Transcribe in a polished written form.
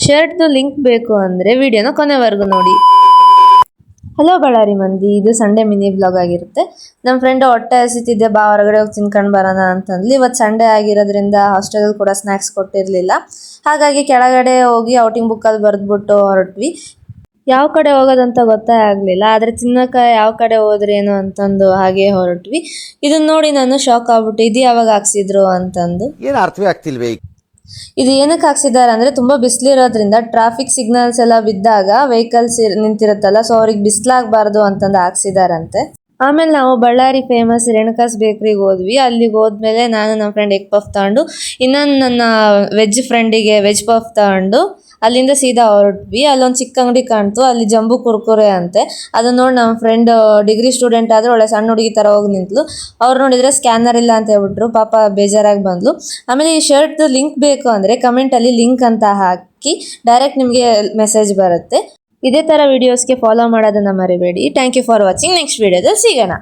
ಶರ್ಟ್ದು link ಬೇಕು ಅಂದರೆ ವಿಡಿಯೋನ ಕೊನೆವರೆಗೂ ನೋಡಿ. ಹಲೋ ಬಳ್ಳಾರಿ ಮಂದಿ, ಇದು ಸಂಡೇ ಮಿನಿ ಬ್ಲಾಗ್ ಆಗಿರುತ್ತೆ. ನಮ್ಮ ಫ್ರೆಂಡ್ ಹೊಟ್ಟೆ ಹಸಿತಿದ್ದೆ, ಬಾ ಹೊರಗಡೆ ಹೋಗಿ ತಿನ್ಕೊಂಡು ಬರೋಣ ಅಂತಂದ್ಲಿ. ಇವತ್ತು ಸಂಡೇ ಆಗಿರೋದ್ರಿಂದ ಹಾಸ್ಟೆಲಲ್ಲಿ ಕೂಡ ಸ್ನ್ಯಾಕ್ಸ್ ಕೊಟ್ಟಿರಲಿಲ್ಲ. ಹಾಗಾಗಿ ಕೆಳಗಡೆ ಹೋಗಿ ಔಟಿಂಗ್ ಬುಕ್ಕಲ್ಲಿ ಬರೆದ್ಬಿಟ್ಟು ಹೊರಟ್ವಿ. ಯಾವ ಕಡೆ ಹೋಗೋದಂತ ಗೊತ್ತೇ ಆಗಲಿಲ್ಲ, ಆದರೆ ತಿನ್ನೋಕೆ ಯಾವ ಕಡೆ ಹೋದ್ರೇನು ಅಂತಂದು ಹಾಗೆ ಹೊರಟ್ವಿ. ಇದನ್ನ ನೋಡಿ ನಾನು ಶಾಕ್ ಆಗ್ಬಿಟ್ಟು, ಇದು ಯಾವಾಗ ಹಾಕ್ಸಿದ್ರು ಅಂತಂದು. ಏನು ಅರ್ಥವೇ ಆಗ್ತಿಲ್ವೇ? ಇದು ಏನಕ್ಕೆ ಹಾಕ್ಸಿದ್ದಾರೆ ಅಂದರೆ ತುಂಬ ಬಿಸಿಲಿರೋದ್ರಿಂದ ಟ್ರಾಫಿಕ್ ಸಿಗ್ನಲ್ಸ್ ಎಲ್ಲ ಬಿದ್ದಾಗ ವೆಹಿಕಲ್ಸ್ ನಿಂತಿರುತ್ತಲ್ಲ, ಸೊ ಅವ್ರಿಗೆ ಬಿಸಿಲಾಗಬಾರ್ದು ಅಂತಂದು ಹಾಕ್ಸಿದಾರಂತೆ. ಆಮೇಲೆ ನಾವು ಬಳ್ಳಾರಿ ಫೇಮಸ್ ರೇಣುಕಾಸ್ ಬೇಕ್ರಿಗೆ ಹೋದ್ವಿ. ಅಲ್ಲಿಗೆ ಹೋದ್ಮೇಲೆ ನಾನು ನಮ್ಮ ಫ್ರೆಂಡ್ ಎಗ್ ಪಫ್ ತಗೊಂಡು, ಇನ್ನೊಂದು ನನ್ನ ವೆಜ್ ಫ್ರೆಂಡಿಗೆ ವೆಜ್ ಪಫ್ ತಗೊಂಡು ಅಲ್ಲಿಂದ ಸೀದಾ ಹೊರಟ್ವಿ. ಅಲ್ಲೊಂದು ಚಿಕ್ಕ ಅಂಗಡಿ ಕಾಣ್ತು, ಅಲ್ಲಿ ಜಂಬೂ ಕುರ್ಕುರೆ ಅಂತೆ. ಅದನ್ನ ನೋಡಿ ನಮ್ಮ ಫ್ರೆಂಡ್ ಡಿಗ್ರಿ ಸ್ಟೂಡೆಂಟ್ ಆದರೂ ಒಳ್ಳೆ ಸಣ್ಣ ಹುಡುಗಿ ಥರ ಹೋಗಿ ನಿಂತಲು. ಅವ್ರು ನೋಡಿದರೆ ಸ್ಕ್ಯಾನರ್ ಇಲ್ಲ ಅಂತ ಹೇಳ್ಬಿಟ್ರು, ಪಾಪ ಬೇಜಾರಾಗಿ ಬಂದ್ಲು. ಆಮೇಲೆ ಈ ಶರ್ಟ್ದು ಲಿಂಕ್ ಬೇಕು ಅಂದರೆ ಕಮೆಂಟಲ್ಲಿ ಲಿಂಕ್ ಅಂತ ಹಾಕಿ ಡೈರೆಕ್ಟ್ ನಿಮಗೆ ಮೆಸೇಜ್ ಬರುತ್ತೆ. ಇದೇ ಥರ ವೀಡಿಯೋಸ್ಗೆ ಫಾಲೋ ಮಾಡೋದನ್ನು ಮರಿಬೇಡಿ. Thank you for watching. Next ವೀಡಿಯೋದಲ್ಲಿ ಸಿಗೋಣ.